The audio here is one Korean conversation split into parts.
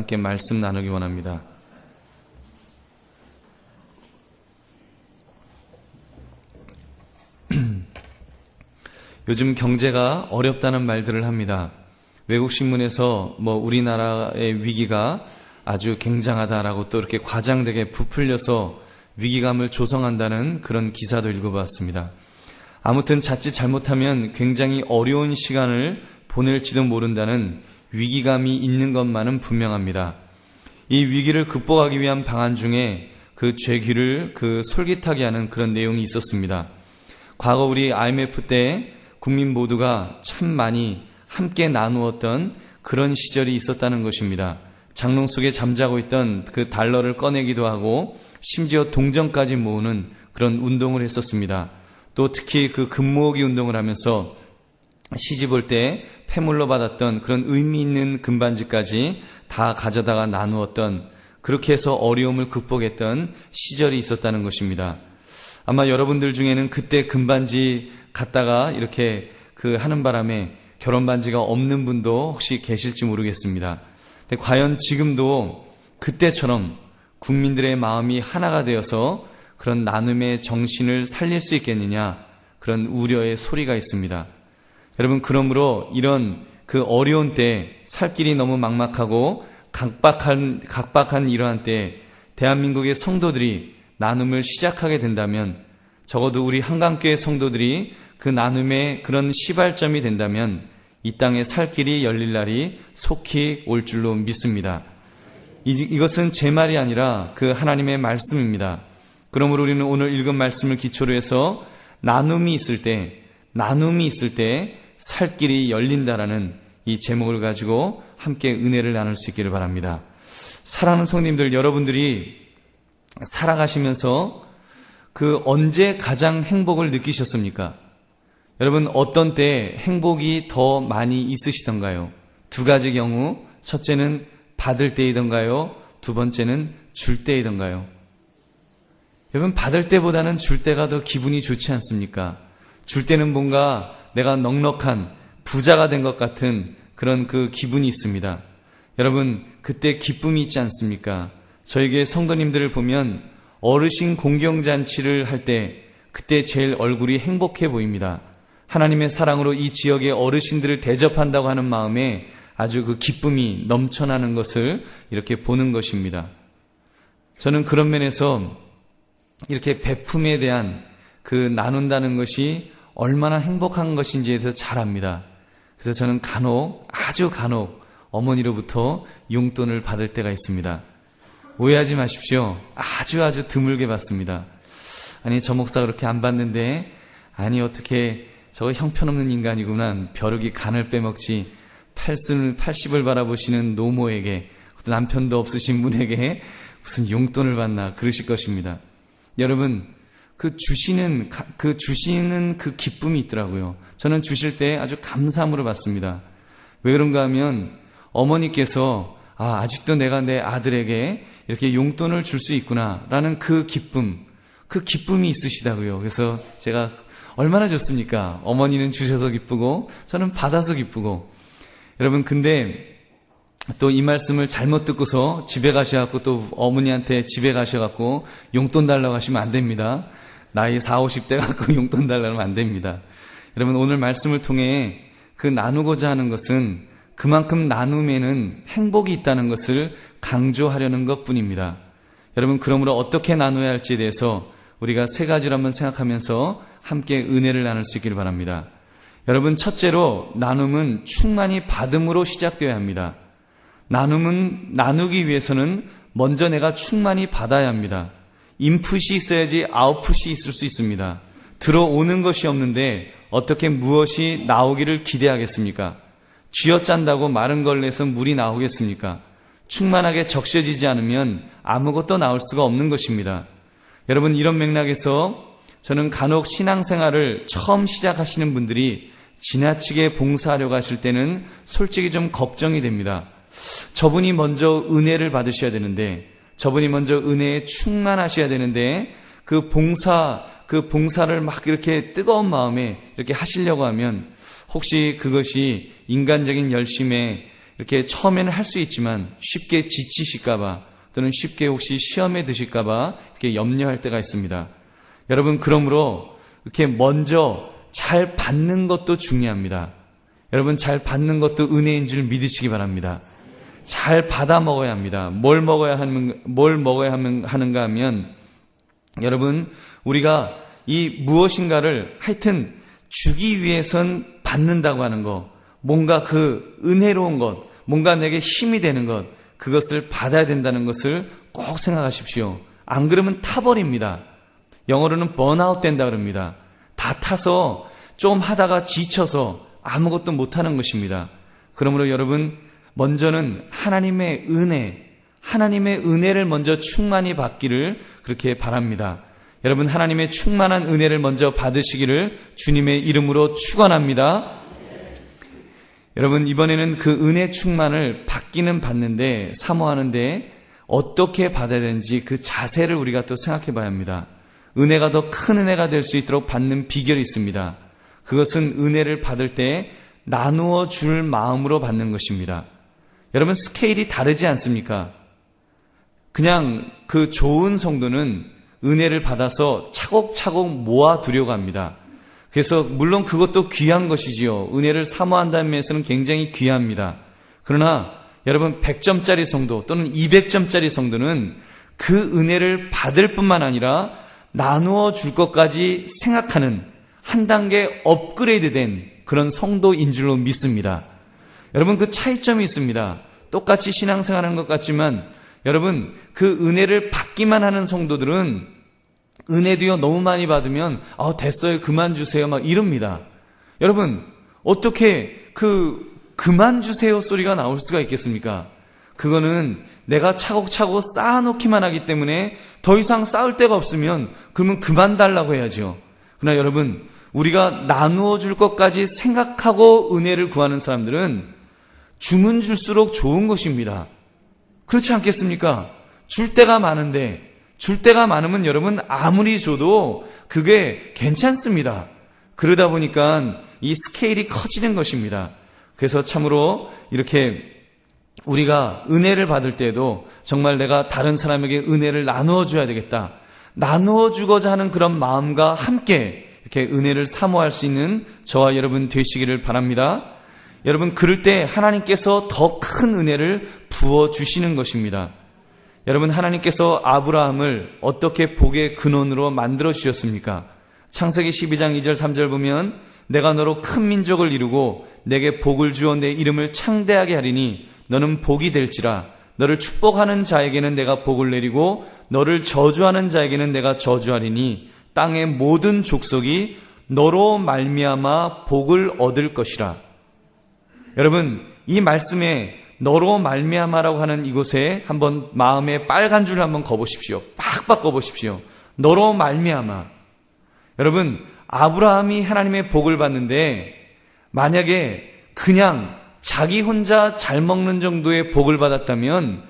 함께 말씀 나누기 원합니다. 요즘 경제가 어렵다는 말들을 합니다. 외국 신문에서 우리나라의 위기가 아주 굉장하다라고 또 이렇게 과장되게 부풀려서 위기감을 조성한다는 그런 기사도 읽어봤습니다. 아무튼 자칫 잘못하면 굉장히 어려운 시간을 보낼지도 모른다는 위기감이 있는 것만은 분명합니다. 이 위기를 극복하기 위한 방안 중에 그 죄기를 솔깃하게 하는 그런 내용이 있었습니다. 과거 우리 IMF 때 국민 모두가 참 많이 함께 나누었던 그런 시절이 있었다는 것입니다. 장롱 속에 잠자고 있던 그 달러를 꺼내기도 하고 심지어 동전까지 모으는 그런 운동을 했었습니다. 또 특히 그 금모으기 운동을 하면서 시집 올 때 폐물로 받았던 그런 의미 있는 금반지까지 다 가져다가 나누었던, 그렇게 해서 어려움을 극복했던 시절이 있었다는 것입니다. 아마 여러분들 중에는 그때 금반지 갖다가 이렇게 하는 바람에 결혼 반지가 없는 분도 혹시 계실지 모르겠습니다. 근데 과연 지금도 그때처럼 국민들의 마음이 하나가 되어서 그런 나눔의 정신을 살릴 수 있겠느냐, 그런 우려의 소리가 있습니다. 여러분, 그러므로 이런 어려운 때, 살 길이 너무 막막하고 각박한 이러한 때 대한민국의 성도들이 나눔을 시작하게 된다면, 적어도 우리 한강교회 성도들이 그 나눔의 그런 시발점이 된다면 이 땅에 살 길이 열릴 날이 속히 올 줄로 믿습니다. 이것은 제 말이 아니라 그 하나님의 말씀입니다. 그러므로 우리는 오늘 읽은 말씀을 기초로 해서 나눔이 있을 때 살 길이 열린다라는 이 제목을 가지고 함께 은혜를 나눌 수 있기를 바랍니다. 사랑하는 성도님들, 여러분들이 살아가시면서 언제 가장 행복을 느끼셨습니까? 여러분, 어떤 때 행복이 더 많이 있으시던가요? 두 가지 경우, 첫째는 받을 때이던가요? 두 번째는 줄 때이던가요? 여러분, 받을 때보다는 줄 때가 더 기분이 좋지 않습니까? 줄 때는 뭔가 내가 넉넉한 부자가 된 것 같은 그런 기분이 있습니다. 여러분, 그때 기쁨이 있지 않습니까? 저에게 성도님들을 보면 어르신 공경잔치를 할 때 그때 제일 얼굴이 행복해 보입니다. 하나님의 사랑으로 이 지역의 어르신들을 대접한다고 하는 마음에 아주 기쁨이 넘쳐나는 것을 이렇게 보는 것입니다. 저는 그런 면에서 이렇게 베품에 대한 나눈다는 것이 얼마나 행복한 것인지에 대해서 잘 압니다. 그래서 저는 아주 간혹 어머니로부터 용돈을 받을 때가 있습니다. 오해하지 마십시오. 아주 드물게 받습니다. 아니, 저 목사 그렇게 안 받는데, 아니 어떻게 저거 형편없는 인간이구나, 벼룩이 간을 빼먹지, 80을 바라보시는 노모에게, 남편도 없으신 분에게 무슨 용돈을 받나 그러실 것입니다. 여러분, 주시는 기쁨이 있더라고요. 저는 주실 때 아주 감사함으로 받습니다. 왜 그런가 하면 어머니께서 아직도 내가 내 아들에게 이렇게 용돈을 줄 수 있구나라는 그 기쁨이 있으시다고요. 그래서 제가 얼마나 좋습니까? 어머니는 주셔서 기쁘고 저는 받아서 기쁘고. 여러분, 근데 또 이 말씀을 잘못 듣고서 집에 가셔갖고 또 어머니한테 집에 가셔갖고 용돈 달라고 하시면 안 됩니다. 나이 40, 50대 갖고 용돈 달라고 하면 안 됩니다. 여러분, 오늘 말씀을 통해 나누고자 하는 것은 그만큼 나눔에는 행복이 있다는 것을 강조하려는 것뿐입니다. 여러분, 그러므로 어떻게 나눠야 할지에 대해서 우리가 세 가지를 한번 생각하면서 함께 은혜를 나눌 수 있기를 바랍니다. 여러분, 첫째로 나눔은 충만히 받음으로 시작되어야 합니다. 나눔은 나누기 위해서는 먼저 내가 충만히 받아야 합니다. 인풋이 있어야지 아웃풋이 있을 수 있습니다. 들어오는 것이 없는데 어떻게 무엇이 나오기를 기대하겠습니까? 쥐어짠다고 마른 걸레에서 물이 나오겠습니까? 충만하게 적셔지지 않으면 아무것도 나올 수가 없는 것입니다. 여러분, 이런 맥락에서 저는 간혹 신앙생활을 처음 시작하시는 분들이 지나치게 봉사하려고 하실 때는 솔직히 좀 걱정이 됩니다. 저분이 먼저 은혜를 받으셔야 되는데, 저분이 먼저 은혜에 충만하셔야 되는데, 봉사를 막 이렇게 뜨거운 마음에 이렇게 하시려고 하면 혹시 그것이 인간적인 열심에 이렇게 처음에는 할 수 있지만 쉽게 지치실까봐 또는 쉽게 혹시 시험에 드실까봐 이렇게 염려할 때가 있습니다. 여러분, 그러므로 이렇게 먼저 잘 받는 것도 중요합니다. 여러분, 잘 받는 것도 은혜인 줄 믿으시기 바랍니다. 잘 받아 먹어야 합니다. 뭘 먹어야 하는가 하면, 여러분, 우리가 이 무엇인가를 하여튼 주기 위해선 받는다고 하는 것, 뭔가 그 은혜로운 것, 뭔가 내게 힘이 되는 것, 그것을 받아야 된다는 것을 꼭 생각하십시오. 안 그러면 타버립니다. 영어로는 번아웃 된다 그럽니다. 다 타서 좀 하다가 지쳐서 아무것도 못하는 것입니다. 그러므로 여러분, 먼저는 하나님의 은혜를 먼저 충만히 받기를 그렇게 바랍니다. 여러분, 하나님의 충만한 은혜를 먼저 받으시기를 주님의 이름으로 축원합니다. 여러분, 이번에는 그 은혜 충만을 받기는 받는데, 사모하는데 어떻게 받아야 되는지 그 자세를 우리가 또 생각해 봐야 합니다. 은혜가 더 큰 은혜가 될 수 있도록 받는 비결이 있습니다. 그것은 은혜를 받을 때 나누어 줄 마음으로 받는 것입니다. 여러분, 스케일이 다르지 않습니까? 그냥 그 좋은 성도는 은혜를 받아서 차곡차곡 모아두려고 합니다. 그래서 물론 그것도 귀한 것이지요. 은혜를 사모한다는 면에서는 굉장히 귀합니다. 그러나 여러분, 100점짜리 성도 또는 200점짜리 성도는 그 은혜를 받을 뿐만 아니라 나누어 줄 것까지 생각하는 한 단계 업그레이드된 그런 성도인 줄로 믿습니다. 여러분, 그 차이점이 있습니다. 똑같이 신앙생활하는 것 같지만 여러분, 그 은혜를 받기만 하는 성도들은 은혜도요 너무 많이 받으면 됐어요, 그만 주세요 막 이럽니다. 여러분, 어떻게 그만 주세요 소리가 나올 수가 있겠습니까? 그거는 내가 차곡차곡 쌓아놓기만 하기 때문에 더 이상 쌓을 데가 없으면 그러면 그만 달라고 해야죠. 그러나 여러분, 우리가 나누어 줄 것까지 생각하고 은혜를 구하는 사람들은 주면 줄수록 좋은 것입니다. 그렇지 않겠습니까? 줄 때가 많은데, 줄 때가 많으면 여러분 아무리 줘도 그게 괜찮습니다. 그러다 보니까 이 스케일이 커지는 것입니다. 그래서 참으로 이렇게 우리가 은혜를 받을 때에도 정말 내가 다른 사람에게 은혜를 나누어 줘야 되겠다, 나누어 주고자 하는 그런 마음과 함께 이렇게 은혜를 사모할 수 있는 저와 여러분 되시기를 바랍니다. 여러분, 그럴 때 하나님께서 더 큰 은혜를 부어주시는 것입니다. 여러분, 하나님께서 아브라함을 어떻게 복의 근원으로 만들어 주셨습니까? 창세기 12장 2절 3절 보면, 내가 너로 큰 민족을 이루고 내게 복을 주어 내 이름을 창대하게 하리니 너는 복이 될지라. 너를 축복하는 자에게는 내가 복을 내리고 너를 저주하는 자에게는 내가 저주하리니 땅의 모든 족속이 너로 말미암아 복을 얻을 것이라. 여러분, 이 말씀에 너로 말미암아라고 하는 이곳에 한번 마음에 빨간 줄을 한번 그어보십시오. 빡빡 그어보십시오. 너로 말미암아. 여러분, 아브라함이 하나님의 복을 받는데 만약에 그냥 자기 혼자 잘 먹는 정도의 복을 받았다면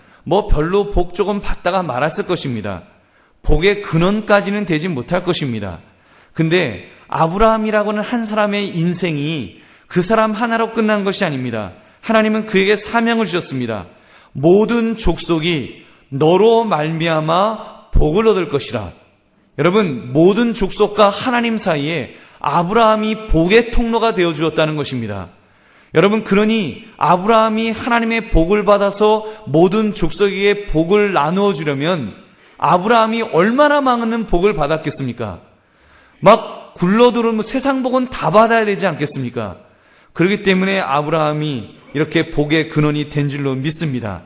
별로 복 조금 받다가 말았을 것입니다. 복의 근원까지는 되지 못할 것입니다. 근데 아브라함이라고는 한 사람의 인생이 그 사람 하나로 끝난 것이 아닙니다. 하나님은 그에게 사명을 주셨습니다. 모든 족속이 너로 말미암아 복을 얻을 것이라. 여러분, 모든 족속과 하나님 사이에 아브라함이 복의 통로가 되어 주었다는 것입니다. 여러분, 그러니 아브라함이 하나님의 복을 받아서 모든 족속에게 복을 나누어 주려면 아브라함이 얼마나 많은 복을 받았겠습니까? 막 굴러들어오면 세상 복은 다 받아야 되지 않겠습니까? 그렇기 때문에 아브라함이 이렇게 복의 근원이 된 줄로 믿습니다.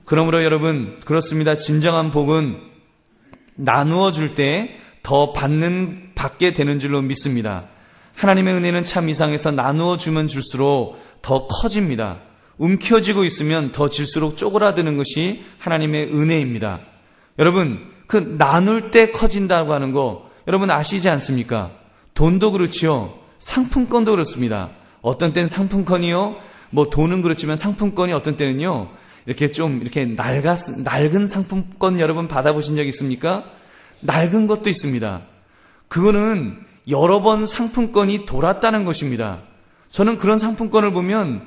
그러므로 여러분, 그렇습니다. 진정한 복은 나누어 줄 때 더 받게 되는 줄로 믿습니다. 하나님의 은혜는 참 이상해서 나누어 주면 줄수록 더 커집니다. 움켜쥐고 있으면 더 질수록 쪼그라드는 것이 하나님의 은혜입니다. 여러분, 그 나눌 때 커진다고 하는 거 여러분 아시지 않습니까? 돈도 그렇지요. 상품권도 그렇습니다. 어떤 때는 상품권이요, 돈은 그렇지만 상품권이 어떤 때는요, 이렇게 좀 이렇게 낡은 상품권 여러분 받아보신 적 있습니까? 낡은 것도 있습니다. 그거는 여러 번 상품권이 돌았다는 것입니다. 저는 그런 상품권을 보면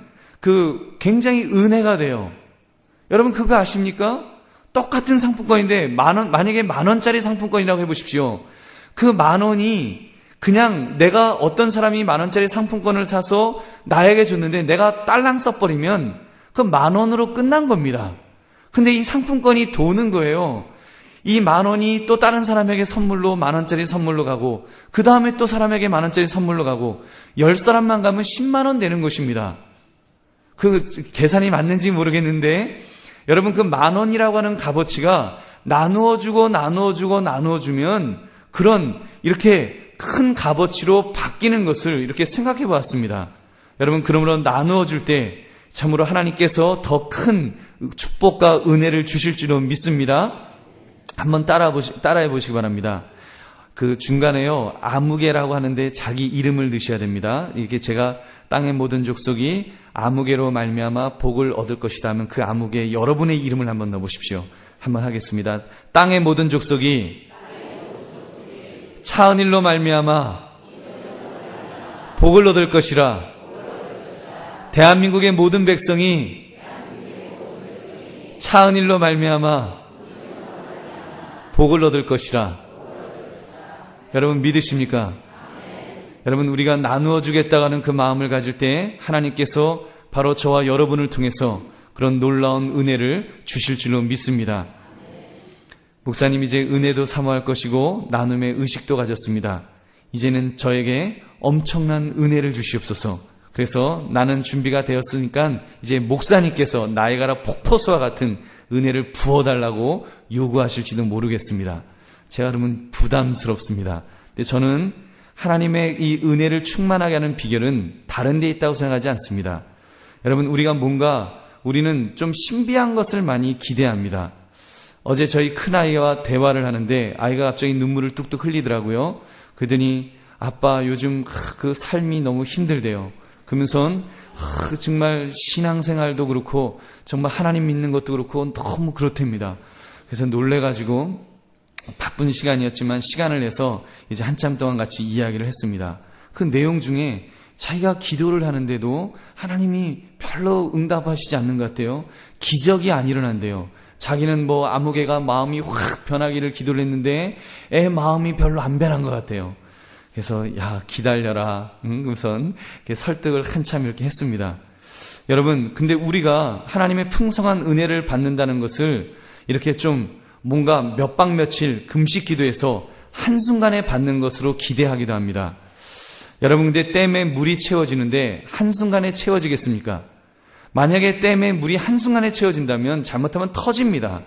굉장히 은혜가 돼요. 여러분 그거 아십니까? 똑같은 상품권인데 만약에 10,000원짜리 상품권이라고 해보십시오. 그 10,000원이 그냥 내가 어떤 사람이 10,000원짜리 상품권을 사서 나에게 줬는데 내가 딸랑 써버리면 그 10,000원으로 끝난 겁니다. 근데 이 상품권이 도는 거예요. 이 10,000원이 또 다른 사람에게 선물로 10,000원짜리 선물로 가고 그 다음에 또 사람에게 10,000원짜리 선물로 가고 10사람만 가면 10만원 되는 것입니다. 그 계산이 맞는지 모르겠는데 여러분 그 10,000원이라고 하는 값어치가 나누어주고 나누어주면 그런 이렇게 큰 값어치로 바뀌는 것을 이렇게 생각해 보았습니다. 여러분 그러므로 나누어줄 때 참으로 하나님께서 더 큰 축복과 은혜를 주실 줄로 믿습니다. 한번 따라해 보시기 바랍니다. 그 중간에요 아무개라고 하는데 자기 이름을 넣으셔야 됩니다. 이렇게 제가 땅의 모든 족속이 아무개로 말미암아 복을 얻을 것이다 하면 그 아무개에 여러분의 이름을 한번 넣어보십시오. 한번 하겠습니다. 땅의 모든 족속이 차은일로 말미암아 복을 얻을 것이라. 대한민국의 모든 백성이 차은일로 말미암아 복을 얻을 것이라. 여러분 믿으십니까? 여러분 우리가 나누어 주겠다는 그 마음을 가질 때 하나님께서 바로 저와 여러분을 통해서 그런 놀라운 은혜를 주실 줄로 믿습니다. 목사님 이제 은혜도 사모할 것이고 나눔의 의식도 가졌습니다. 이제는 저에게 엄청난 은혜를 주시옵소서. 그래서 나는 준비가 되었으니까 이제 목사님께서 나이가라 폭포수와 같은 은혜를 부어달라고 요구하실지도 모르겠습니다. 제가 그러면 부담스럽습니다. 근데 저는 하나님의 이 은혜를 충만하게 하는 비결은 다른 데 있다고 생각하지 않습니다. 여러분 우리는 좀 신비한 것을 많이 기대합니다. 어제 저희 큰아이와 대화를 하는데 아이가 갑자기 눈물을 뚝뚝 흘리더라고요. 그러더니 아빠 요즘 그 삶이 너무 힘들대요. 그러면서 정말 신앙생활도 그렇고 정말 하나님 믿는 것도 그렇고 너무 그렇답니다. 그래서 놀래가지고 바쁜 시간이었지만 시간을 내서 이제 한참 동안 같이 이야기를 했습니다. 그 내용 중에 자기가 기도를 하는데도 하나님이 별로 응답하시지 않는 것 같아요. 기적이 안 일어난대요. 자기는 아무개가 마음이 확 변하기를 기도를 했는데 애 마음이 별로 안 변한 것 같아요. 그래서 야 기다려라 우선 설득을 한참 이렇게 했습니다. 여러분 근데 우리가 하나님의 풍성한 은혜를 받는다는 것을 이렇게 좀 뭔가 몇 박 며칠 금식 기도해서 한순간에 받는 것으로 기대하기도 합니다. 여러분 근데 댐에 물이 채워지는데 한순간에 채워지겠습니까? 만약에 댐에 물이 한순간에 채워진다면 잘못하면 터집니다.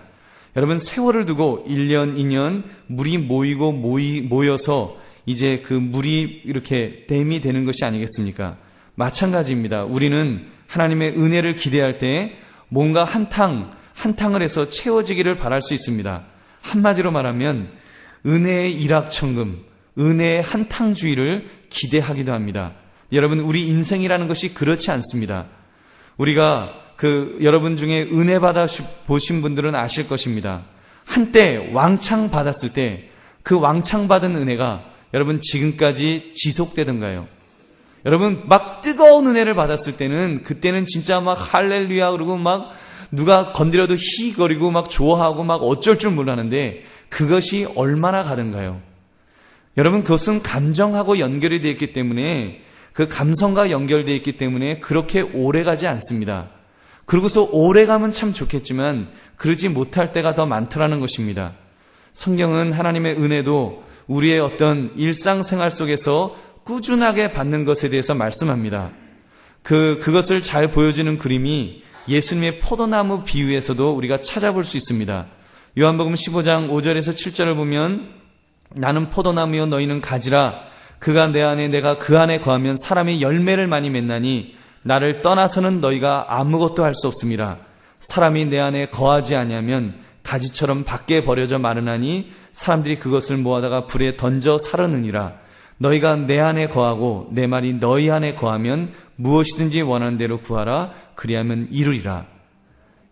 여러분 세월을 두고 1년, 2년 물이 모여서 이제 그 물이 이렇게 댐이 되는 것이 아니겠습니까? 마찬가지입니다. 우리는 하나님의 은혜를 기대할 때 뭔가 한 탕을 해서 채워지기를 바랄 수 있습니다. 한마디로 말하면 은혜의 일확천금, 은혜의 한탕주의를 기대하기도 합니다. 여러분 우리 인생이라는 것이 그렇지 않습니다. 우리가 여러분 중에 은혜 받아 보신 분들은 아실 것입니다. 한때 왕창 받았을 때 그 왕창 받은 은혜가 여러분 지금까지 지속되던가요? 여러분 막 뜨거운 은혜를 받았을 때는 그때는 진짜 막 할렐루야 그러고 막 누가 건드려도 히거리고 막 좋아하고 막 어쩔 줄 몰랐는데 그것이 얼마나 가든가요? 여러분 그것은 감정하고 연결이 되어 있기 때문에 그 감성과 연결되어 있기 때문에 그렇게 오래 가지 않습니다. 그러고서 오래 가면 참 좋겠지만 그러지 못할 때가 더 많더라는 것입니다. 성경은 하나님의 은혜도 우리의 어떤 일상생활 속에서 꾸준하게 받는 것에 대해서 말씀합니다. 그것을 잘 보여주는 그림이 예수님의 포도나무 비유에서도 우리가 찾아볼 수 있습니다. 요한복음 15장 5절에서 7절을 보면 나는 포도나무여 너희는 가지라. 그가 내 안에 내가 그 안에 거하면 사람이 열매를 많이 맺나니 나를 떠나서는 너희가 아무것도 할 수 없음이라. 사람이 내 안에 거하지 아니하면 가지처럼 밖에 버려져 마르나니 사람들이 그것을 모아다가 불에 던져 사르느니라. 너희가 내 안에 거하고 내 말이 너희 안에 거하면 무엇이든지 원하는 대로 구하라. 그리하면 이루리라.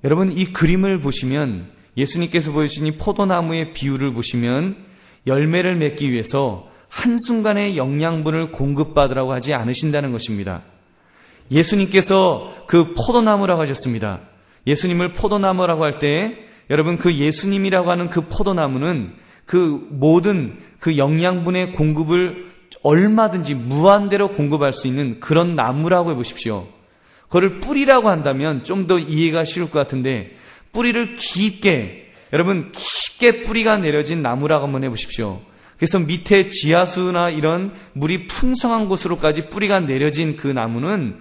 여러분 이 그림을 보시면 예수님께서 보여주신 이 포도나무의 비유를 보시면 열매를 맺기 위해서 한순간에 영양분을 공급받으라고 하지 않으신다는 것입니다. 예수님께서 그 포도나무라고 하셨습니다. 예수님을 포도나무라고 할 때 여러분 그 예수님이라고 하는 그 포도나무는 그 모든 그 영양분의 공급을 얼마든지 무한대로 공급할 수 있는 그런 나무라고 해보십시오. 그거를 뿌리라고 한다면 좀 더 이해가 쉬울 것 같은데 뿌리를 깊게 여러분 깊게 뿌리가 내려진 나무라고 한번 해보십시오. 그래서 밑에 지하수나 이런 물이 풍성한 곳으로까지 뿌리가 내려진 그 나무는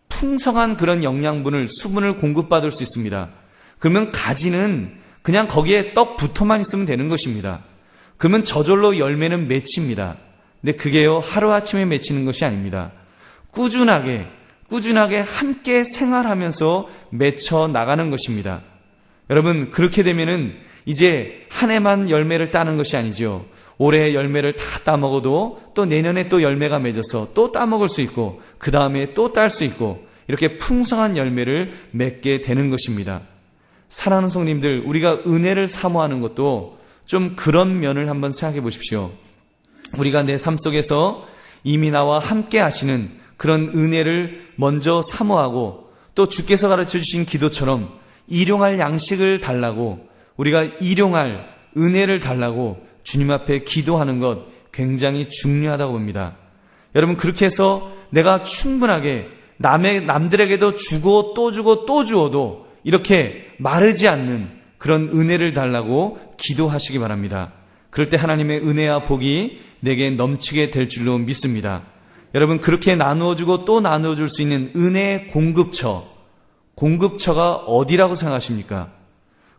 풍성한 그런 영양분을 수분을 공급받을 수 있습니다. 그러면 가지는 그냥 거기에 떡 붙어만 있으면 되는 것입니다. 그러면 저절로 열매는 맺힙니다. 근데 그게요 하루아침에 맺히는 것이 아닙니다. 꾸준하게 함께 생활하면서 맺혀 나가는 것입니다. 여러분 그렇게 되면은 이제 한 해만 열매를 따는 것이 아니죠. 올해 열매를 다 따먹어도 또 내년에 또 열매가 맺어서 또 따먹을 수 있고 그 다음에 또 딸 수 있고 이렇게 풍성한 열매를 맺게 되는 것입니다. 사랑하는 성도님들, 우리가 은혜를 사모하는 것도 좀 그런 면을 한번 생각해 보십시오. 우리가 내 삶 속에서 이미 나와 함께 하시는 그런 은혜를 먼저 사모하고 또 주께서 가르쳐 주신 기도처럼 일용할 양식을 달라고 우리가 일용할 은혜를 달라고 주님 앞에 기도하는 것 굉장히 중요하다고 봅니다. 여러분 그렇게 해서 내가 충분하게 남들에게도 주고 또 주고 또 주어도 이렇게 마르지 않는 그런 은혜를 달라고 기도하시기 바랍니다. 그럴 때 하나님의 은혜와 복이 내게 넘치게 될 줄로 믿습니다. 여러분 그렇게 나누어주고 또 나누어줄 수 있는 은혜의 공급처가 어디라고 생각하십니까?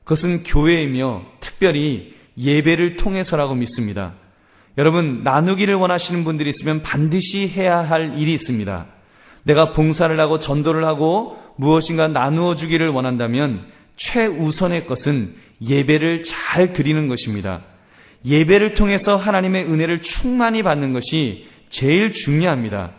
그것은 교회이며 특별히 예배를 통해서라고 믿습니다. 여러분 나누기를 원하시는 분들이 있으면 반드시 해야 할 일이 있습니다. 내가 봉사를 하고 전도를 하고 무엇인가 나누어 주기를 원한다면 최우선의 것은 예배를 잘 드리는 것입니다. 예배를 통해서 하나님의 은혜를 충만히 받는 것이 제일 중요합니다.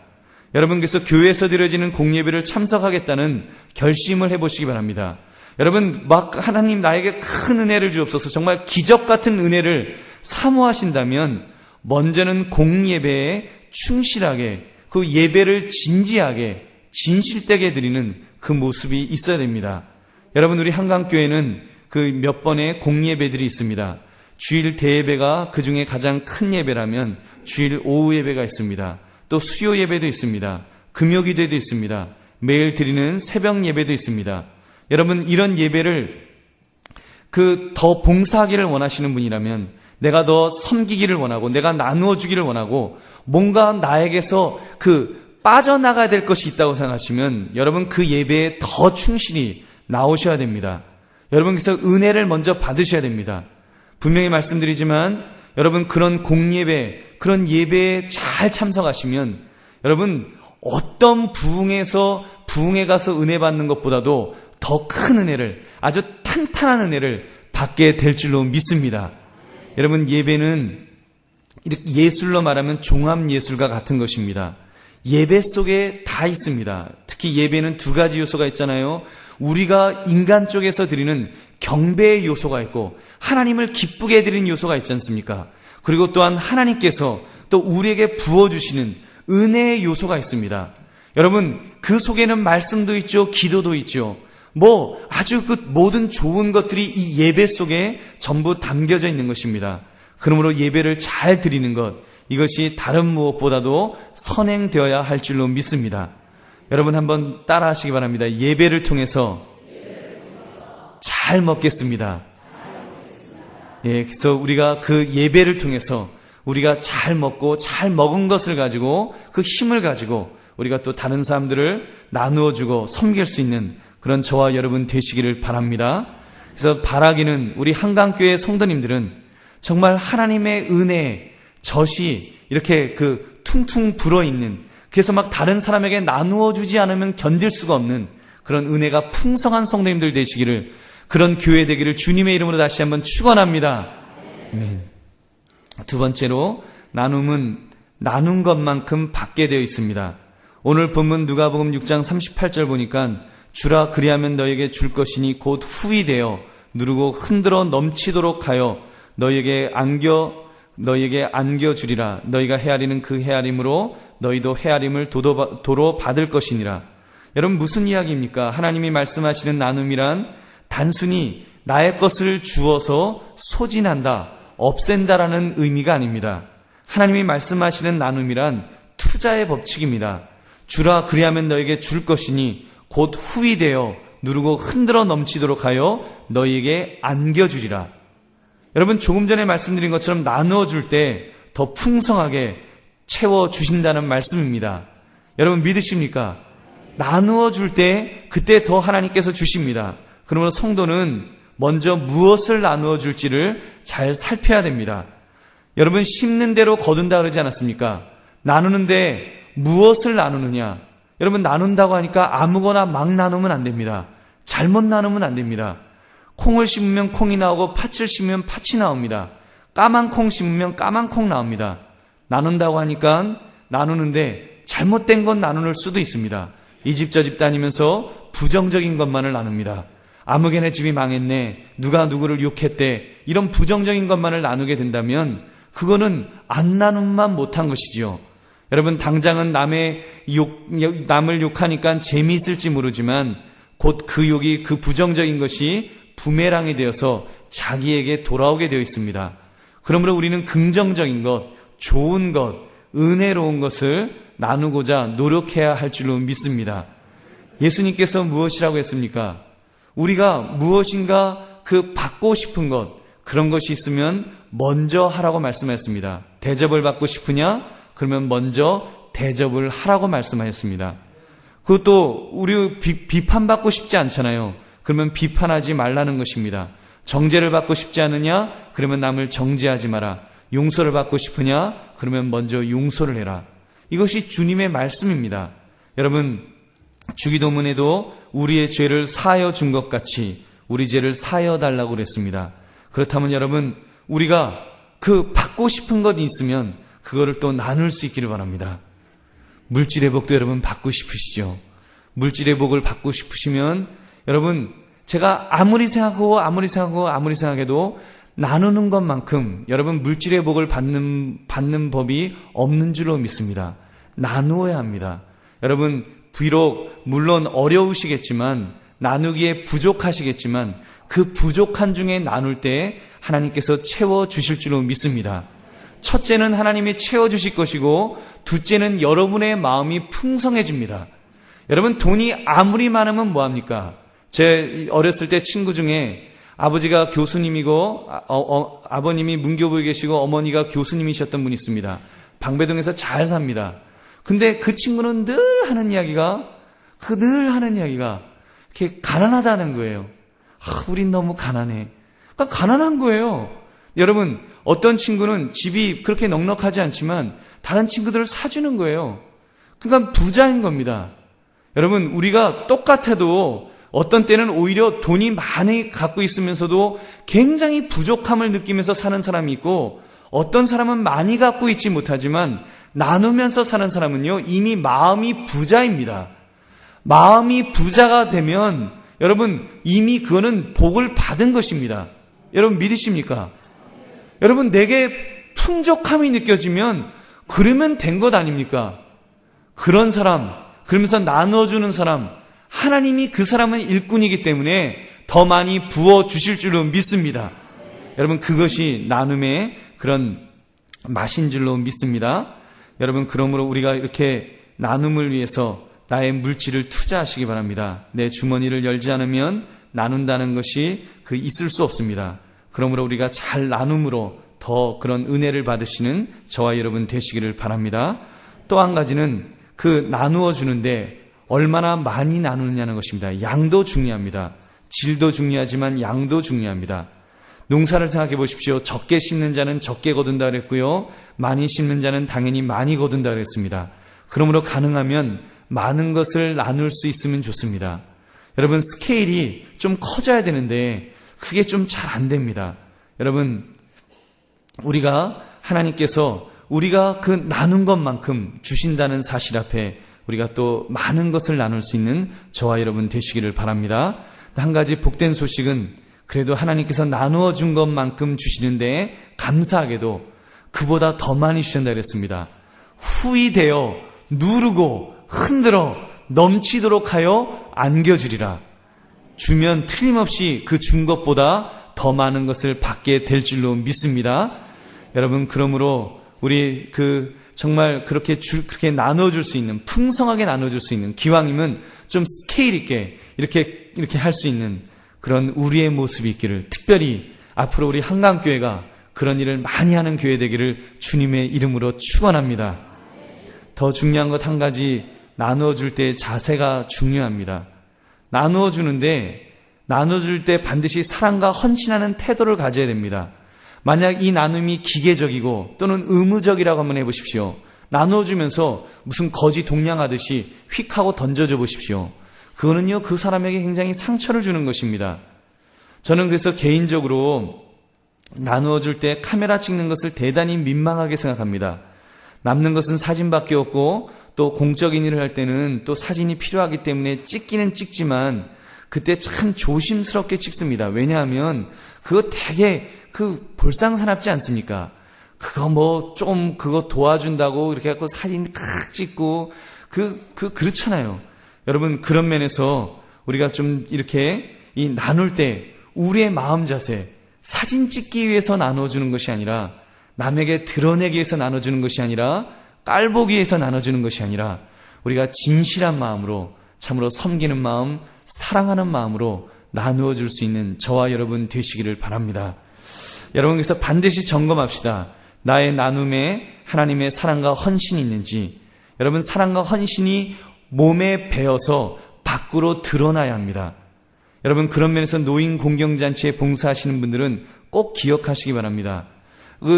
여러분 그래서 교회에서 드려지는 공예배를 참석하겠다는 결심을 해보시기 바랍니다. 여러분 막 하나님 나에게 큰 은혜를 주옵소서 정말 기적 같은 은혜를 사모하신다면 먼저는 공예배에 충실하게 그 예배를 진지하게 진실되게 드리는 그 모습이 있어야 됩니다. 여러분 우리 한강교회는 그 몇 번의 공예배들이 있습니다. 주일 대예배가 그 중에 가장 큰 예배라면 주일 오후 예배가 있습니다. 또 수요 예배도 있습니다. 금요기도도 있습니다. 매일 드리는 새벽 예배도 있습니다. 여러분 이런 예배를 더 봉사하기를 원하시는 분이라면 내가 더 섬기기를 원하고 내가 나누어 주기를 원하고 뭔가 나에게서 빠져나가야 될 것이 있다고 생각하시면 여러분 그 예배에 더 충실히 나오셔야 됩니다. 여러분 그래서 은혜를 먼저 받으셔야 됩니다. 분명히 말씀드리지만 여러분 그런 공예배 그런 예배에 잘 참석하시면 여러분 어떤 부흥에 가서 은혜 받는 것보다도 더 큰 은혜를 아주 탄탄한 은혜를 받게 될 줄로 믿습니다. 여러분 예배는 이렇게 예술로 말하면 종합예술과 같은 것입니다. 예배 속에 다 있습니다. 특히 예배는 두 가지 요소가 있잖아요. 우리가 인간 쪽에서 드리는 경배의 요소가 있고 하나님을 기쁘게 드리는 요소가 있지 않습니까? 그리고 또한 하나님께서 또 우리에게 부어주시는 은혜의 요소가 있습니다. 여러분 그 속에는 말씀도 있죠. 기도도 있죠. 아주 그 모든 좋은 것들이 이 예배 속에 전부 담겨져 있는 것입니다. 그러므로 예배를 잘 드리는 것 이것이 다른 무엇보다도 선행되어야 할 줄로 믿습니다. 여러분 한번 따라 하시기 바랍니다. 예배를 통해서 잘 먹겠습니다. 그래서 우리가 그 예배를 통해서 우리가 잘 먹고 잘 먹은 것을 가지고 그 힘을 가지고 우리가 또 다른 사람들을 나누어 주고 섬길 수 있는 그런 저와 여러분 되시기를 바랍니다. 그래서 바라기는 우리 한강교회 성도님들은 정말 하나님의 은혜 젖이 이렇게 퉁퉁 불어있는 그래서 막 다른 사람에게 나누어 주지 않으면 견딜 수가 없는 그런 은혜가 풍성한 성도님들 되시기를 그런 교회 되기를 주님의 이름으로 다시 한번 축원합니다. 아멘. 두 번째로 나눔은 나눈 것만큼 받게 되어 있습니다. 오늘 본문 누가복음 6장 38절 보니까 주라 그리하면 너에게 줄 것이니 곧 후히 되어 누르고 흔들어 넘치도록 하여 너에게 안겨 주리라. 너희가 헤아리는 그 헤아림으로 너희도 헤아림을 도로 받을 것이니라. 여러분 무슨 이야기입니까? 하나님이 말씀하시는 나눔이란 단순히 나의 것을 주어서 소진한다, 없앤다라는 의미가 아닙니다. 하나님이 말씀하시는 나눔이란 투자의 법칙입니다. 주라 그리하면 너에게 줄 것이니 곧 후히 되어 누르고 흔들어 넘치도록 하여 너희에게 안겨주리라. 여러분 조금 전에 말씀드린 것처럼 나누어 줄 때 더 풍성하게 채워주신다는 말씀입니다. 여러분 믿으십니까? 나누어 줄 때 그때 더 하나님께서 주십니다. 그러므로 성도는 먼저 무엇을 나누어 줄지를 잘 살펴야 됩니다. 여러분 심는 대로 거둔다 그러지 않았습니까? 나누는데 무엇을 나누느냐? 여러분 나눈다고 하니까 아무거나 막 나누면 안 됩니다. 잘못 나누면 안 됩니다. 콩을 심으면 콩이 나오고 팥을 심으면 팥이 나옵니다. 까만 콩 심으면 까만 콩 나옵니다. 나눈다고 하니까 나누는데 잘못된 건 나눌 수도 있습니다. 이 집 저 집 다니면서 부정적인 것만을 나눕니다. 아무개네 집이 망했네, 누가 누구를 욕했대, 이런 부정적인 것만을 나누게 된다면 그거는 안 나눔만 못한 것이지요. 여러분 당장은 남을 욕하니까 재미있을지 모르지만 곧 그 욕이 그 부정적인 것이 부메랑이 되어서 자기에게 돌아오게 되어 있습니다. 그러므로 우리는 긍정적인 것, 좋은 것, 은혜로운 것을 나누고자 노력해야 할 줄로 믿습니다. 예수님께서 무엇이라고 했습니까? 우리가 무엇인가 그 받고 싶은 것, 그런 것이 있으면 먼저 하라고 말씀하셨습니다. 대접을 받고 싶으냐? 그러면 먼저 대접을 하라고 말씀하셨습니다. 그것도 우리 비판받고 싶지 않잖아요. 그러면 비판하지 말라는 것입니다. 정죄를 받고 싶지 않으냐? 그러면 남을 정죄하지 마라. 용서를 받고 싶으냐? 그러면 먼저 용서를 해라. 이것이 주님의 말씀입니다. 여러분 주기도문에도 우리의 죄를 사하여 준 것 같이 우리 죄를 사하여 달라고 그랬습니다. 그렇다면 여러분 우리가 그 받고 싶은 것이 있으면 그거를 또 나눌 수 있기를 바랍니다. 물질의 복도 여러분 받고 싶으시죠? 물질의 복을 받고 싶으시면 여러분 제가 아무리 생각해도 나누는 것만큼 여러분 물질의 복을 받는 법이 없는 줄로 믿습니다. 나누어야 합니다. 여러분 비록 물론 어려우시겠지만 나누기에 부족하시겠지만 그 부족한 중에 나눌 때 하나님께서 채워주실 줄로 믿습니다. 첫째는 하나님이 채워주실 것이고 둘째는 여러분의 마음이 풍성해집니다. 여러분 돈이 아무리 많으면 뭐합니까? 제 어렸을 때 친구 중에 아버지가 교수님이고 아버님이 문교부에 계시고 어머니가 교수님이셨던 분이 있습니다. 방배동에서 잘 삽니다. 근데 그 친구는 늘 하는 이야기가 이렇게 가난하다는 거예요. 우린 너무 가난해. 그러니까 가난한 거예요. 여러분 어떤 친구는 집이 그렇게 넉넉하지 않지만 다른 친구들을 사주는 거예요. 그러니까 부자인 겁니다. 여러분 우리가 똑같아도 어떤 때는 오히려 돈이 많이 갖고 있으면서도 굉장히 부족함을 느끼면서 사는 사람이 있고 어떤 사람은 많이 갖고 있지 못하지만 나누면서 사는 사람은요 이미 마음이 부자입니다. 마음이 부자가 되면 여러분 이미 그거는 복을 받은 것입니다. 여러분 믿으십니까? 여러분 내게 풍족함이 느껴지면 그러면 된 것 아닙니까? 그런 사람, 그러면서 나눠주는 사람, 하나님이 그 사람은 일꾼이기 때문에 더 많이 부어주실 줄로 믿습니다. 여러분 그것이 나눔의 그런 맛인 줄로 믿습니다. 여러분 그러므로 우리가 이렇게 나눔을 위해서 나의 물질을 투자하시기 바랍니다. 내 주머니를 열지 않으면 나눈다는 것이 있을 수 없습니다. 그러므로 우리가 잘 나눔으로 더 그런 은혜를 받으시는 저와 여러분 되시기를 바랍니다. 또 한 가지는 그 나누어 주는데 얼마나 많이 나누느냐는 것입니다. 양도 중요합니다. 질도 중요하지만 양도 중요합니다. 농사를 생각해 보십시오. 적게 심는 자는 적게 거둔다 그랬고요. 많이 심는 자는 당연히 많이 거둔다 그랬습니다. 그러므로 가능하면 많은 것을 나눌 수 있으면 좋습니다. 여러분 스케일이 좀 커져야 되는데 그게 좀 잘 안 됩니다. 여러분 우리가 하나님께서 우리가 그 나눈 것만큼 주신다는 사실 앞에 우리가 또 많은 것을 나눌 수 있는 저와 여러분 되시기를 바랍니다. 한 가지 복된 소식은 그래도 하나님께서 나누어 준 것만큼 주시는데 감사하게도 그보다 더 많이 주신다 그랬습니다. 후히 되어 누르고 흔들어 넘치도록 하여 안겨주리라. 주면 틀림없이 그 준 것보다 더 많은 것을 받게 될 줄로 믿습니다. 여러분, 그러므로 우리 정말 그렇게 나눠줄 수 있는, 풍성하게 나눠줄 수 있는, 기왕이면 좀 스케일 있게 이렇게 할 수 있는 그런 우리의 모습이 있기를, 특별히 앞으로 우리 한강교회가 그런 일을 많이 하는 교회 되기를 주님의 이름으로 축원합니다. 더 중요한 것 한 가지, 나누어줄 때 자세가 중요합니다. 나누어줄 때 반드시 사랑과 헌신하는 태도를 가져야 됩니다. 만약 이 나눔이 기계적이고 또는 의무적이라고 한번 해보십시오. 나누어주면서 무슨 거지 동냥하듯이 휙 하고 던져줘 보십시오. 그거는요, 그 사람에게 굉장히 상처를 주는 것입니다. 저는 그래서 개인적으로 나누어줄 때 카메라 찍는 것을 대단히 민망하게 생각합니다. 남는 것은 사진밖에 없고 또 공적인 일을 할 때는 또 사진이 필요하기 때문에 찍기는 찍지만 그때 참 조심스럽게 찍습니다. 왜냐하면 그거 되게 볼상사납지 않습니까? 그거 도와준다고 이렇게 해서 사진 칵 찍고 그렇잖아요. 여러분, 그런 면에서 우리가 좀 이렇게 나눌 때 우리의 마음 자세, 사진 찍기 위해서 나눠주는 것이 아니라, 남에게 드러내기 위해서 나눠주는 것이 아니라, 깔보기 위해서 나눠주는 것이 아니라, 우리가 진실한 마음으로, 참으로 섬기는 마음, 사랑하는 마음으로 나누어 줄 수 있는 저와 여러분 되시기를 바랍니다. 여러분, 그래서 반드시 점검합시다. 나의 나눔에 하나님의 사랑과 헌신이 있는지. 여러분, 사랑과 헌신이 몸에 배어서 밖으로 드러나야 합니다. 여러분, 그런 면에서 노인 공경잔치에 봉사하시는 분들은 꼭 기억하시기 바랍니다.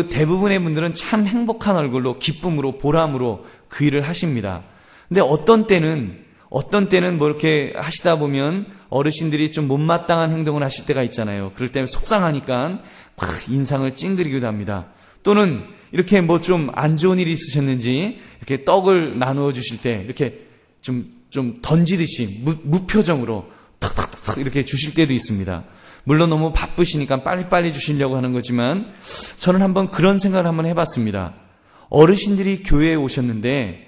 대부분의 분들은 참 행복한 얼굴로, 기쁨으로, 보람으로 그 일을 하십니다. 근데 어떤 때는 뭐 이렇게 하시다 보면 어르신들이 좀 못마땅한 행동을 하실 때가 있잖아요. 그럴 때는 속상하니까 막 인상을 찡그리기도 합니다. 또는 이렇게 뭐 좀 안 좋은 일이 있으셨는지 이렇게 떡을 나누어 주실 때 이렇게 좀 던지듯이 무표정으로 탁탁탁 이렇게 주실 때도 있습니다. 물론 너무 바쁘시니까 빨리빨리 주시려고 하는 거지만 저는 한번 그런 생각을 한번 해봤습니다. 어르신들이 교회에 오셨는데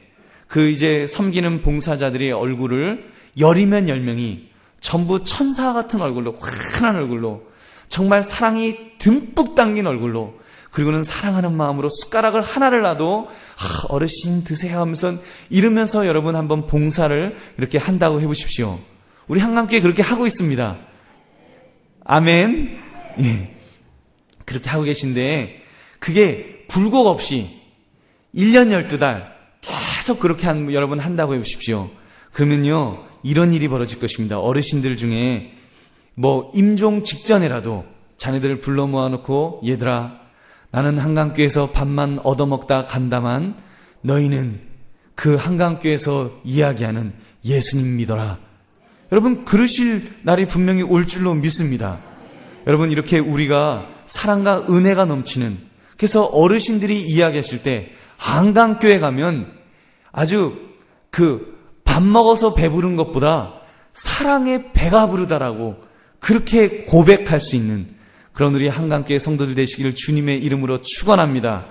이제 섬기는 봉사자들의 얼굴을 10이면 10명이 전부 천사 같은 얼굴로, 환한 얼굴로, 정말 사랑이 듬뿍 담긴 얼굴로, 그리고는 사랑하는 마음으로 숟가락을 하나를 놔도 어르신 드세요 하면서 이러면서 여러분 한번 봉사를 이렇게 한다고 해보십시오. 우리 한강교회 그렇게 하고 있습니다. 아멘. 예. 그렇게 하고 계신데 그게 불곡 없이 1년 12달 계속 그렇게 여러분 한다고 해보십시오. 그러면요, 이런 일이 벌어질 것입니다. 어르신들 중에 뭐 임종 직전에라도 자네들을 불러 모아놓고, 얘들아, 나는 한강교회에서 밥만 얻어먹다 간다만 너희는 그 한강교회에서 이야기하는 예수님 믿어라. 여러분, 그러실 날이 분명히 올 줄로 믿습니다. 여러분, 이렇게 우리가 사랑과 은혜가 넘치는, 그래서 어르신들이 이야기하실 때 한강교회 가면 아주 밥 먹어서 배부른 것보다 사랑에 배가 부르다라고 그렇게 고백할 수 있는 그런 우리 한강교회 성도들 되시기를 주님의 이름으로 축원합니다.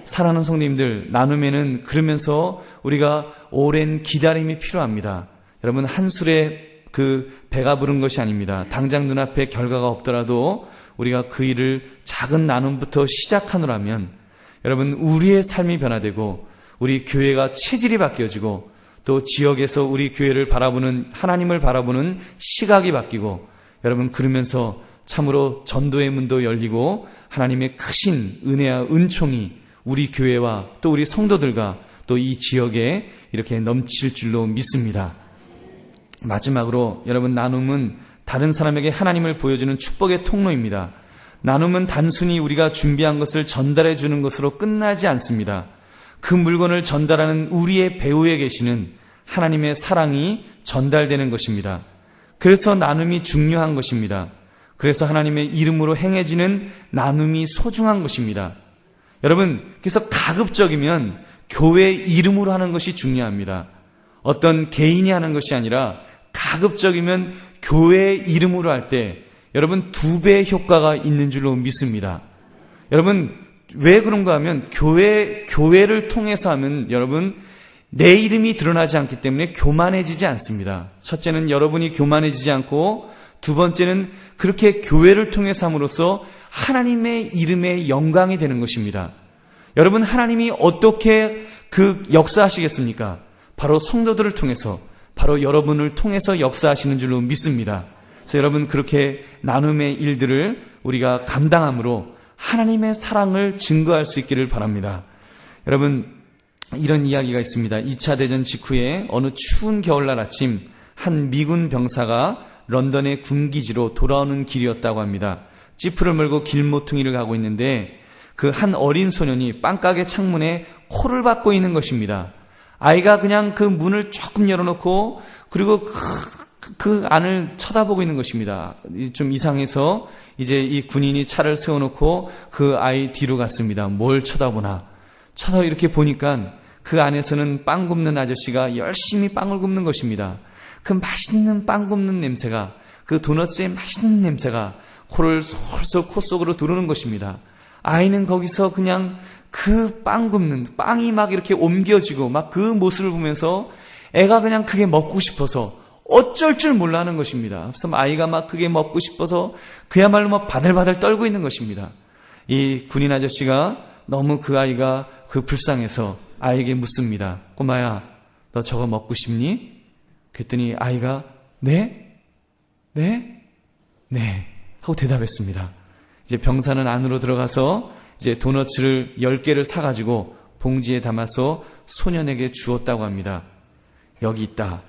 사랑하는 성도님들, 나눔에는 그러면서 우리가 오랜 기다림이 필요합니다. 여러분, 한술에 배가 부른 것이 아닙니다. 당장 눈앞에 결과가 없더라도 우리가 그 일을 작은 나눔부터 시작하노라면 여러분, 우리의 삶이 변화되고 우리 교회가 체질이 바뀌어지고 또 지역에서 우리 교회를 바라보는, 하나님을 바라보는 시각이 바뀌고, 여러분, 그러면서 참으로 전도의 문도 열리고 하나님의 크신 은혜와 은총이 우리 교회와 또 우리 성도들과 또 이 지역에 이렇게 넘칠 줄로 믿습니다. 마지막으로 여러분, 나눔은 다른 사람에게 하나님을 보여주는 축복의 통로입니다. 나눔은 단순히 우리가 준비한 것을 전달해 주는 것으로 끝나지 않습니다. 그 물건을 전달하는 우리의 배후에 계시는 하나님의 사랑이 전달되는 것입니다. 그래서 나눔이 중요한 것입니다. 그래서 하나님의 이름으로 행해지는 나눔이 소중한 것입니다. 여러분, 그래서 가급적이면 교회 이름으로 하는 것이 중요합니다. 어떤 개인이 하는 것이 아니라 가급적이면 교회 이름으로 할 때 여러분 2배의 효과가 있는 줄로 믿습니다. 여러분, 왜 그런가 하면 교회를 통해서 하면 여러분 내 이름이 드러나지 않기 때문에 교만해지지 않습니다. 첫째는 여러분이 교만해지지 않고, 두 번째는 그렇게 교회를 통해서 함으로써 하나님의 이름의 영광이 되는 것입니다. 여러분, 하나님이 어떻게 그 역사하시겠습니까? 바로 성도들을 통해서, 바로 여러분을 통해서 역사하시는 줄로 믿습니다. 그래서 여러분, 그렇게 나눔의 일들을 우리가 감당함으로 하나님의 사랑을 증거할 수 있기를 바랍니다. 여러분, 이런 이야기가 있습니다. 2차 대전 직후에 어느 추운 겨울날 아침 한 미군 병사가 런던의 군기지로 돌아오는 길이었다고 합니다. 지프를 몰고 길모퉁이를 가고 있는데 그 한 어린 소년이 빵가게 창문에 코를 박고 있는 것입니다. 아이가 그냥 그 문을 조금 열어놓고 그리고 그 안을 쳐다보고 있는 것입니다. 좀 이상해서 이제 이 군인이 차를 세워놓고 그 아이 뒤로 갔습니다. 뭘 쳐다보나. 이렇게 보니까 그 안에서는 빵 굽는 아저씨가 열심히 빵을 굽는 것입니다. 그 맛있는 빵 굽는 냄새가, 그 도넛의 맛있는 냄새가 코를 솔솔 코 속으로 들어오는 것입니다. 아이는 거기서 그냥 그 빵 굽는, 빵이 막 이렇게 옮겨지고 막 그 모습을 보면서 애가 그냥 그게 먹고 싶어서 어쩔 줄 몰라 하는 것입니다. 그래서 아이가 막 그게 먹고 싶어서 그야말로 막 바들바들 떨고 있는 것입니다. 이 군인 아저씨가 너무 그 아이가 그 불쌍해서 아이에게 묻습니다. 꼬마야, 너 저거 먹고 싶니? 그랬더니 아이가 네? 네? 네 하고 대답했습니다. 이제 병사는 안으로 들어가서 이제 도너츠를 10개를 사가지고 봉지에 담아서 소년에게 주었다고 합니다. 여기 있다.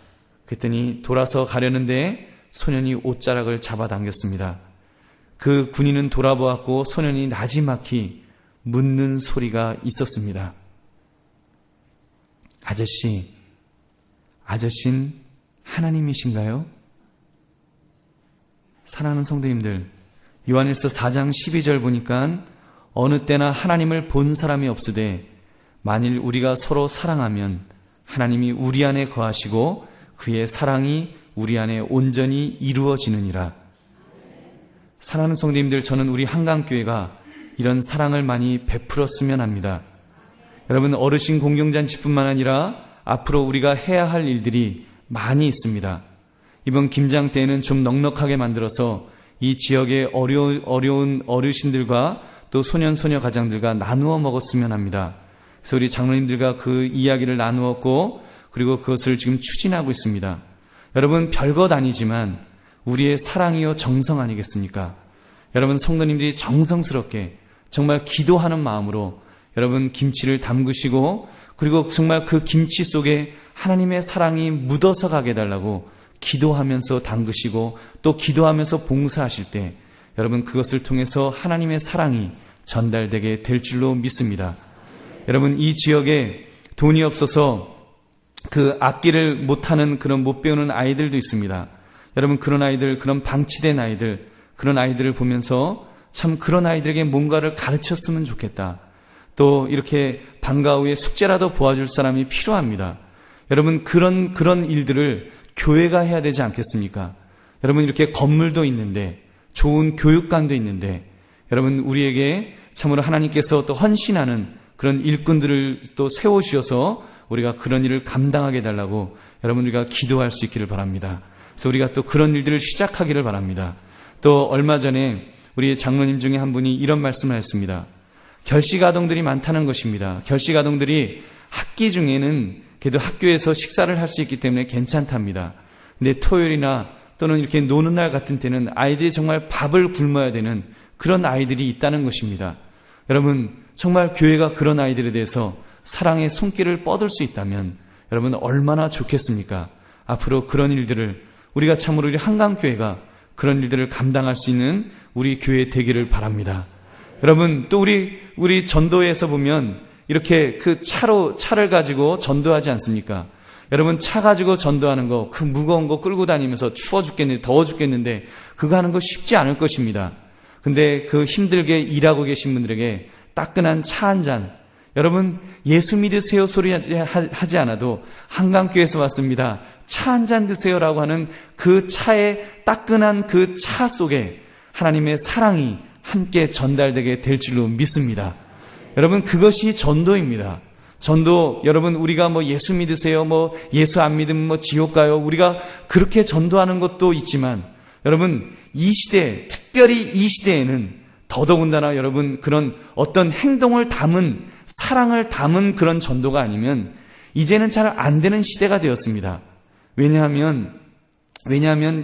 그랬더니 돌아서 가려는데 소년이 옷자락을 잡아당겼습니다. 그 군인은 돌아보았고 소년이 나지막히 묻는 소리가 있었습니다. 아저씨는 하나님이신가요? 사랑하는 성도님들, 요한일서 4장 12절 보니까 어느 때나 하나님을 본 사람이 없으되 만일 우리가 서로 사랑하면 하나님이 우리 안에 거하시고 그의 사랑이 우리 안에 온전히 이루어지느니라. 사랑하는 성도님들, 저는 우리 한강교회가 이런 사랑을 많이 베풀었으면 합니다. 여러분, 어르신 공경잔치뿐만 아니라 앞으로 우리가 해야 할 일들이 많이 있습니다. 이번 김장 때에는 좀 넉넉하게 만들어서 이 지역의 어려운 어르신들과 또 소년 가장들과 나누어 먹었으면 합니다. 그래서 우리 장로님들과 그 이야기를 나누었고 그리고 그것을 지금 추진하고 있습니다. 여러분, 별것 아니지만 우리의 사랑이요 정성 아니겠습니까? 여러분, 성도님들이 정성스럽게 정말 기도하는 마음으로 여러분 김치를 담그시고 그리고 정말 그 김치 속에 하나님의 사랑이 묻어서 가게 해달라고 기도하면서 담그시고 또 기도하면서 봉사하실 때 여러분 그것을 통해서 하나님의 사랑이 전달되게 될 줄로 믿습니다. 여러분, 이 지역에 돈이 없어서 그 악기를 못하는 그런 못 배우는 아이들도 있습니다. 여러분, 그런 아이들, 그런 방치된 아이들, 그런 아이들을 보면서 참 그런 아이들에게 뭔가를 가르쳤으면 좋겠다. 또 이렇게 방과 후에 숙제라도 도와줄 사람이 필요합니다. 여러분, 그런 일들을 교회가 해야 되지 않겠습니까? 여러분, 이렇게 건물도 있는데 좋은 교육관도 있는데 여러분, 우리에게 참으로 하나님께서 또 헌신하는 그런 일꾼들을 또 세워주셔서 우리가 그런 일을 감당하게 해달라고 여러분 우리가 기도할 수 있기를 바랍니다. 그래서 우리가 또 그런 일들을 시작하기를 바랍니다. 또 얼마 전에 우리 장로님 중에 한 분이 이런 말씀을 했습니다. 결식아동들이 많다는 것입니다. 결식아동들이 학기 중에는 그래도 학교에서 식사를 할 수 있기 때문에 괜찮답니다. 근데 토요일이나 또는 이렇게 노는 날 같은 때는 아이들이 정말 밥을 굶어야 되는 그런 아이들이 있다는 것입니다. 여러분, 정말 교회가 그런 아이들에 대해서 사랑의 손길을 뻗을 수 있다면 여러분 얼마나 좋겠습니까? 앞으로 그런 일들을 우리가 참으로 우리 한강교회가 그런 일들을 감당할 수 있는 우리 교회 되기를 바랍니다. 여러분, 또 우리 전도회에서 보면 이렇게 그 차를 가지고 전도하지 않습니까? 여러분, 차 가지고 전도하는 거, 그 무거운 거 끌고 다니면서 추워 죽겠는데, 더워 죽겠는데 그거 하는 거 쉽지 않을 것입니다. 근데 그 힘들게 일하고 계신 분들에게 따끈한 차 한 잔, 여러분, 예수 믿으세요 소리 하지 않아도 한강교회에서 왔습니다, 차 한 잔 드세요라고 하는 그 차의 따끈한 그 차 속에 하나님의 사랑이 함께 전달되게 될 줄로 믿습니다. 여러분, 그것이 전도입니다. 전도, 여러분, 우리가 뭐 예수 믿으세요, 뭐 예수 안 믿으면 뭐 지옥 가요. 우리가 그렇게 전도하는 것도 있지만, 여러분, 이 시대, 특별히 이 시대에는 더더군다나 여러분, 그런 어떤 행동을 담은, 사랑을 담은 그런 전도가 아니면 이제는 잘 안 되는 시대가 되었습니다. 왜냐하면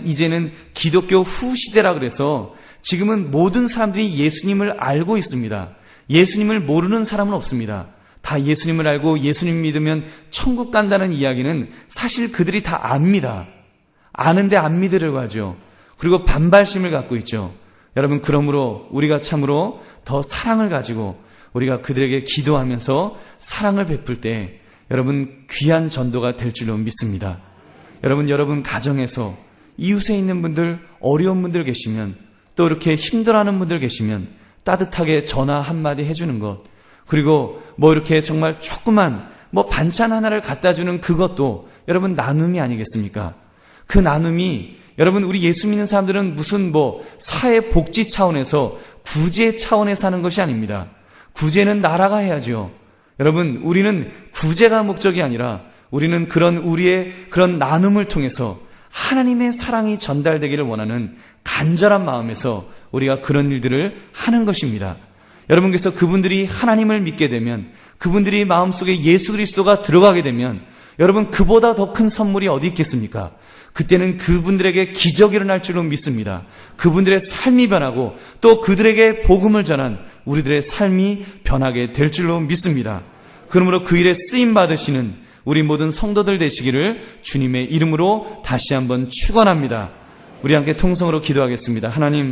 이제는 기독교 후 시대라 그래서 지금은 모든 사람들이 예수님을 알고 있습니다. 예수님을 모르는 사람은 없습니다. 다 예수님을 알고 예수님 믿으면 천국 간다는 이야기는 사실 그들이 다 압니다. 아는데 안 믿으려고 하죠. 그리고 반발심을 갖고 있죠. 여러분, 그러므로 우리가 참으로 더 사랑을 가지고 우리가 그들에게 기도하면서 사랑을 베풀 때 여러분, 귀한 전도가 될 줄로 믿습니다. 여러분 가정에서 이웃에 있는 분들, 어려운 분들 계시면, 또 이렇게 힘들어하는 분들 계시면 따뜻하게 전화 한마디 해주는 것, 그리고 뭐 이렇게 정말 조그만 뭐 반찬 하나를 갖다 주는 그것도 여러분 나눔이 아니겠습니까? 그 나눔이 여러분, 우리 예수 믿는 사람들은 무슨 뭐 사회복지 차원에서 구제 차원에서 하는 것이 아닙니다. 구제는 나라가 해야죠. 여러분, 우리는 구제가 목적이 아니라 우리는 우리의 그런 나눔을 통해서 하나님의 사랑이 전달되기를 원하는 간절한 마음에서 우리가 그런 일들을 하는 것입니다. 여러분께서 그분들이 하나님을 믿게 되면, 그분들이 마음속에 예수 그리스도가 들어가게 되면 여러분, 그보다 더 큰 선물이 어디 있겠습니까? 그때는 그분들에게 기적이 일어날 줄로 믿습니다. 그분들의 삶이 변하고 또 그들에게 복음을 전한 우리들의 삶이 변하게 될 줄로 믿습니다. 그러므로 그 일에 쓰임 받으시는 우리 모든 성도들 되시기를 주님의 이름으로 다시 한번 축원합니다. 우리 함께 통성으로 기도하겠습니다. 하나님,